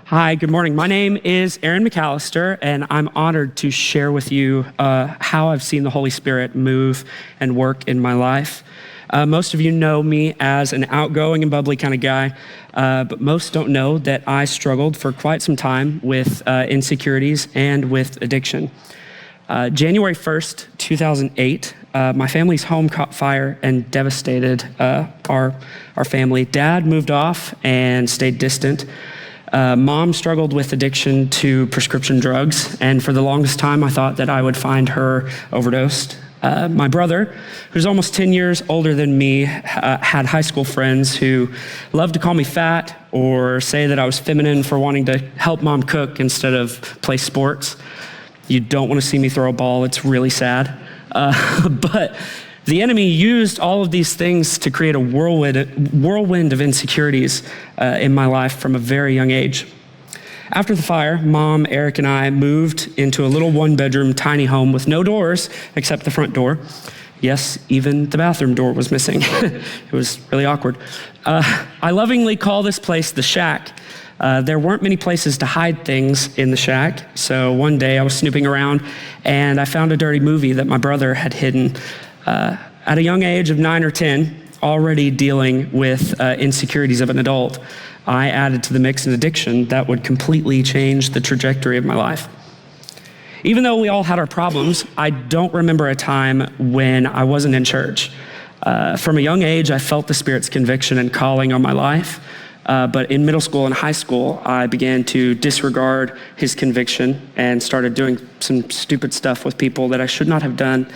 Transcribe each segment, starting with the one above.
Hi, good morning. My name is Arron McAllister, and I'm honored to share with you how I've seen the Holy Spirit move and work in my life. Most of you know me as an outgoing and bubbly kind of guy, but most don't know that I struggled for quite some time with insecurities and with addiction. January 1st, 2008, my family's home caught fire and devastated our family. Dad moved off and stayed distant. Mom struggled with addiction to prescription drugs, and for the longest time, I thought that I would find her overdosed. My brother, who's almost 10 years older than me, had high school friends who loved to call me fat or say that I was feminine for wanting to help mom cook instead of play sports. You don't want to see me throw a ball, it's really sad. But the enemy used all of these things to create a whirlwind of insecurities in my life from a very young age. After the fire, Mom, Eric, and I moved into a little one-bedroom tiny home with no doors except the front door. Yes, even the bathroom door was missing. It was really awkward. I lovingly call this place the shack. There weren't many places to hide things in the shack, so one day I was snooping around and I found a dirty movie that my brother had hidden. At a young age of 9 or 10, already dealing with insecurities of an adult, I added to the mix an addiction that would completely change the trajectory of my life. Even though we all had our problems, I don't remember a time when I wasn't in church. From a young age, I felt the Spirit's conviction and calling on my life. But in middle school and high school, I began to disregard his conviction and started doing some stupid stuff with people that I should not have done.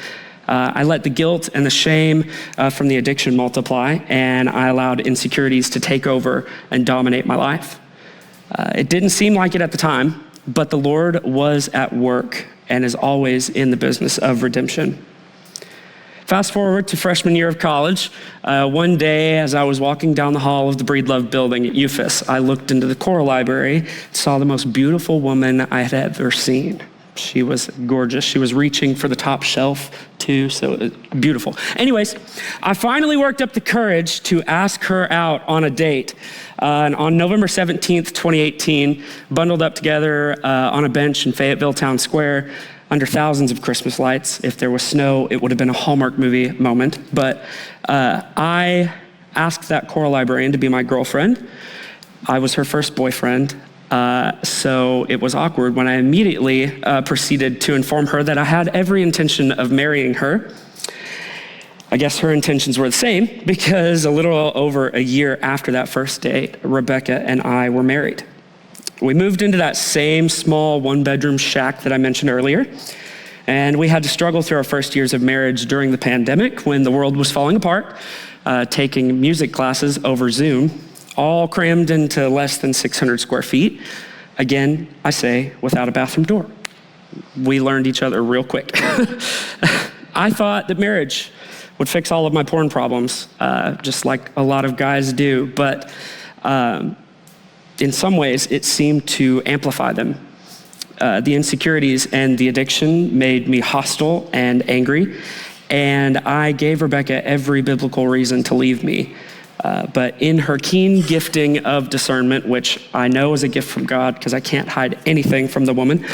I let the guilt and the shame from the addiction multiply, and I allowed insecurities to take over and dominate my life. It didn't seem like it at the time, but the Lord was at work and is always in the business of redemption. Fast forward to freshman year of college. One day, as I was walking down the hall of the Breedlove building at UFAS, I looked into the choral library and saw the most beautiful woman I had ever seen. She was gorgeous. She was reaching for the top shelf too, so it was beautiful. Anyways, I finally worked up the courage to ask her out on a date. And on November 17th, 2018, bundled up together on a bench in Fayetteville Town Square under thousands of Christmas lights. If there was snow, it would have been a Hallmark movie moment. But I asked that choral librarian to be my girlfriend. I was her first boyfriend. So it was awkward when I immediately proceeded to inform her that I had every intention of marrying her. I guess her intentions were the same because a little over a year after that first date, Rebecca and I were married. We moved into that same small one-bedroom shack that I mentioned earlier, and we had to struggle through our first years of marriage during the pandemic when the world was falling apart, taking music classes over Zoom, all crammed into less than 600 square feet. Again, I say, without a bathroom door. We learned each other real quick. I thought that marriage would fix all of my porn problems, just like a lot of guys do, but in some ways, it seemed to amplify them. The insecurities and the addiction made me hostile and angry, and I gave Rebecca every biblical reason to leave me. But in her keen gifting of discernment, which I know is a gift from God because I can't hide anything from the woman,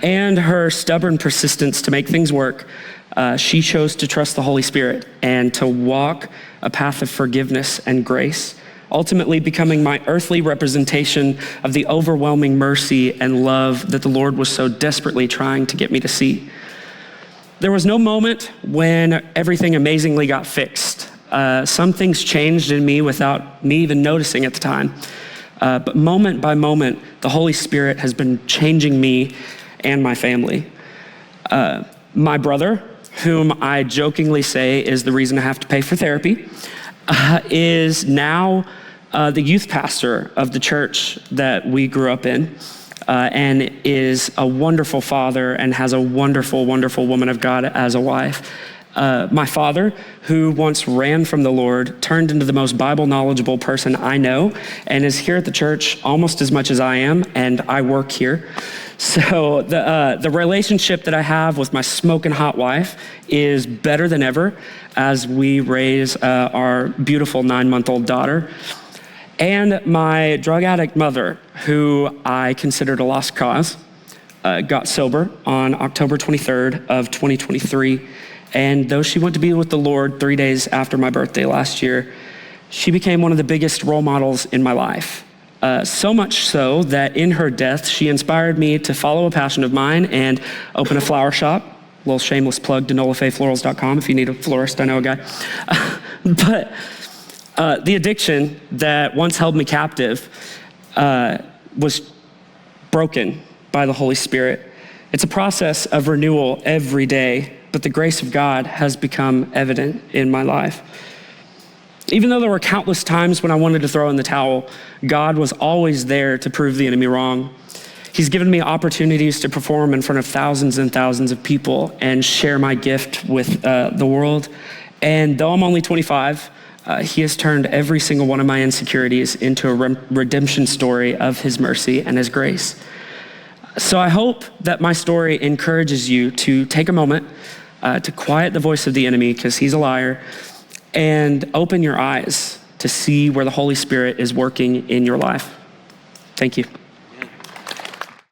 and her stubborn persistence to make things work, she chose to trust the Holy Spirit and to walk a path of forgiveness and grace, ultimately becoming my earthly representation of the overwhelming mercy and love that the Lord was so desperately trying to get me to see. There was no moment when everything amazingly got fixed. Some things changed in me without me even noticing at the time. But moment by moment, the Holy Spirit has been changing me and my family. My brother, whom I jokingly say is the reason I have to pay for therapy, is now the youth pastor of the church that we grew up in, and is a wonderful father and has a wonderful, wonderful woman of God as a wife. My father, who once ran from the Lord, turned into the most Bible knowledgeable person I know and is here at the church almost as much as I am, and I work here. So the relationship that I have with my smoking hot wife is better than ever as we raise our beautiful 9-month-old daughter. And my drug addict mother, who I considered a lost cause, got sober on October 23rd of 2023. And though she went to be with the Lord 3 days after my birthday last year, she became one of the biggest role models in my life. So much so that in her death, she inspired me to follow a passion of mine and open a flower shop. A little shameless plug to nolafeflorals.com if you need a florist, I know a guy. But the addiction that once held me captive was broken by the Holy Spirit. It's a process of renewal every day, but the grace of God has become evident in my life. Even though there were countless times when I wanted to throw in the towel, God was always there to prove the enemy wrong. He's given me opportunities to perform in front of thousands and thousands of people and share my gift with the world. And though I'm only 25, he has turned every single one of my insecurities into a redemption story of his mercy and his grace. So I hope that my story encourages you to take a moment to quiet the voice of the enemy, because he's a liar, and open your eyes to see where the Holy Spirit is working in your life. Thank you.